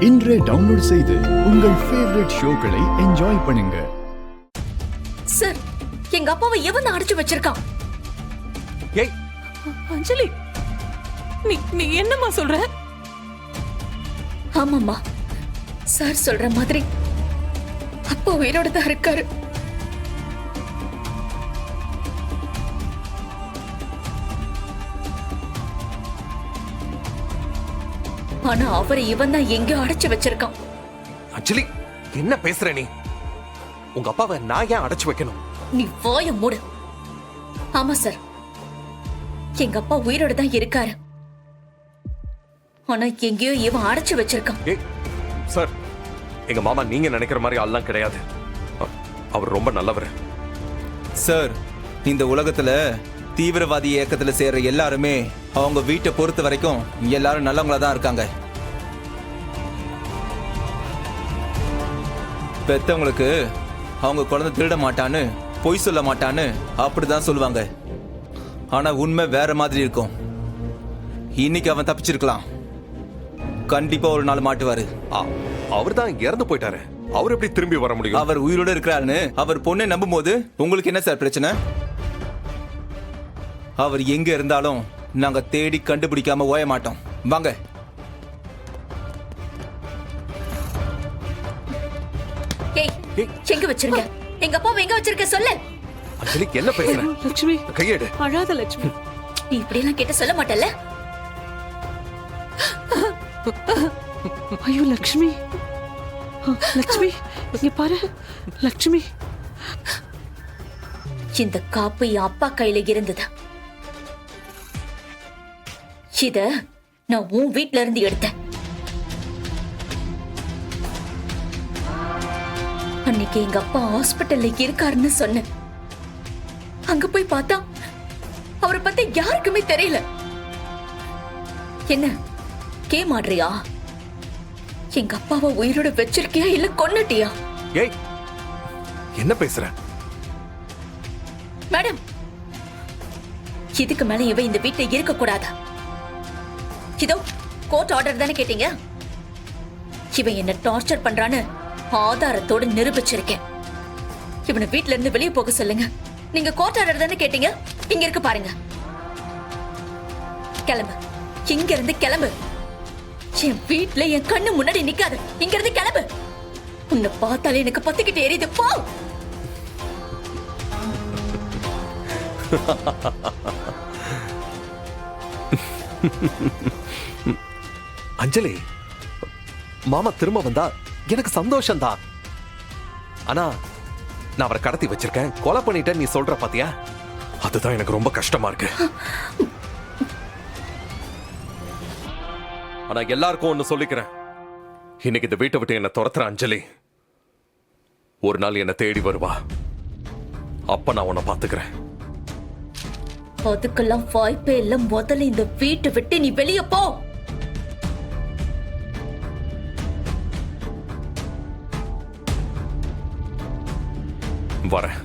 இன்றே டவுன்லோட் செய்து உங்கள் ஃபேவரட் ஷோக்களை என்ஜாய் பண்ணுங்க. சார், எங்க அப்பாவை எவன் அடைச்சு வச்சிருக்கான்? ஏய் அஞ்சலி, நீ என்னம்மா சொல்ற? ஆமாம்மா, சார் சொல்ற மாதிரி அப்பா உயிரோட தான் இருக்காரு. ஆனா அவரை இவன் தான் எங்க அடைச்சு வச்சிருக்கான். அஞ்சலி, என்ன பேசுற நீ? உங்க அப்பாவை நான் ஏன் அடைச்சு வைக்கணும்? நீ வாய மூடு. ஆமா சார், எங்க அப்பா உயிரோட தான் இருக்காரு. ஆனா எங்கேயோ இவன் அடைச்சு வச்சிருக்கான். ஏய் சார், எங்க மாமா நீங்க நினைக்கிற மாதிரி ஆள்லாம் கிடையாது. அவர் ரொம்ப நல்லவர் சார். இந்த உலகத்துல தீவிரவாதி இயக்கத்துல சேர்ற எல்லாருமே அவங்க வீட்டை பொறுத்த வரைக்கும் எல்லாரும் நல்லவங்களா தான் இருக்காங்க. பெத்தவங்களுக்கு அவங்க குழந்தை திருட மாட்டான்னு, பொய் சொல்ல மாட்டான்னு அப்படிதான் சொல்லுவாங்க. ஆனா உண்மை வேற மாதிரி இருக்கும். இன்னைக்கு அவன் தப்பிச்சிருக்கலாம், கண்டிப்பா ஒரு நாள் மாட்டுவாரு. அவர் தான் இறந்து போயிட்டாரு, அவர் எப்படி திரும்பி வர முடியும்? அவர் உயிரோட இருக்கிறாருன்னு அவர் பொண்ணை நம்பும் போது உங்களுக்கு என்ன சார் பிரச்சனை? அவர் எங்க இருந்தாலும் நாங்க தேடி கண்டுபிடிக்காம ஓய மாட்டோம். வாங்க. ஏய், எங்க வச்சிருங்க? எங்க அப்பாவை எங்க வச்சிருக்க சொல்லு. அஞ்சலி, என்ன பேசுற? லட்சுமி, கையெடு. அழாத லட்சுமி. நீ இப்படி எல்லாம் கேட்ட சொல்ல மாட்டல்ல? ஐயோ லட்சுமி, லட்சுமி இங்க பாரு. லட்சுமி, இந்த காப்பு என் அப்பா கையில இருந்தது. இத நான் உன் வீட்ல இருந்து எடுத்தேன். அன்னைக்கு எங்க அப்பா ஹாஸ்பிட்டல்ல இருக்காருன்னு சொன்னேன். அங்க போய் பார்த்தா அவரை பத்தி யாருக்குமே தெரியல. என்ன கேமாடுறியா? எங்க அப்பாவை உயிரோட வச்சிருக்கியா இல்ல கொன்னுட்டியா? ஏய், என்ன பேசுற? மேடம், இதுக்கு மேல இவ இந்த வீட்டுல இருக்க கூடாது. இதோ கோர்ட் ஆர்டர் தானே கேட்டீங்க? இவன் என்ன டார்ச்சர் பண்றான்னு ஆதாரத்தோடு நிரூபிச்சிருக்கேன். இவனை வீட்ல இருந்து வெளியே போக சொல்லுங்க. நீங்க கோர்ட் ஆர்டர் தானே கேட்டீங்க? இங்க இருக்கு பாருங்க. கிளம்பு, இங்க இருந்து கிளம்பு. என் வீட்ல என் கண்ணு முன்னாடி நிக்காது. இங்க இருந்து கிளம்பு. உன்னை பார்த்தாலே எனக்கு பத்திக்கிட்டு எரியுது. போ. அஞ்சலி, மாமா திரும்ப வந்தா எனக்கு சந்தோஷம் தான். ஆனா நான் அவரை கடத்தி வச்சிருக்கேன், கொலை பண்ணிட்டேன் நீ சொல்ற பாத்தியா? அதுதான் எனக்கு ரொம்ப கஷ்டமா இருக்கு. ஆனா எல்லாருக்கும் ஒண்ணு சொல்லிக்கிறேன், இன்னைக்கு இந்த வீட்டை விட்டு என்ன துரத்துற அஞ்சலி ஒரு நாள் என்ன தேடி வருவா. அப்ப நான் உன்னை பாத்துக்கிறேன். அதுக்கெல்லாம் வாய்ப்பே இல்ல. முதல்ல இந்த வீட்டை விட்டு நீ வெளியே போ. வரேன்.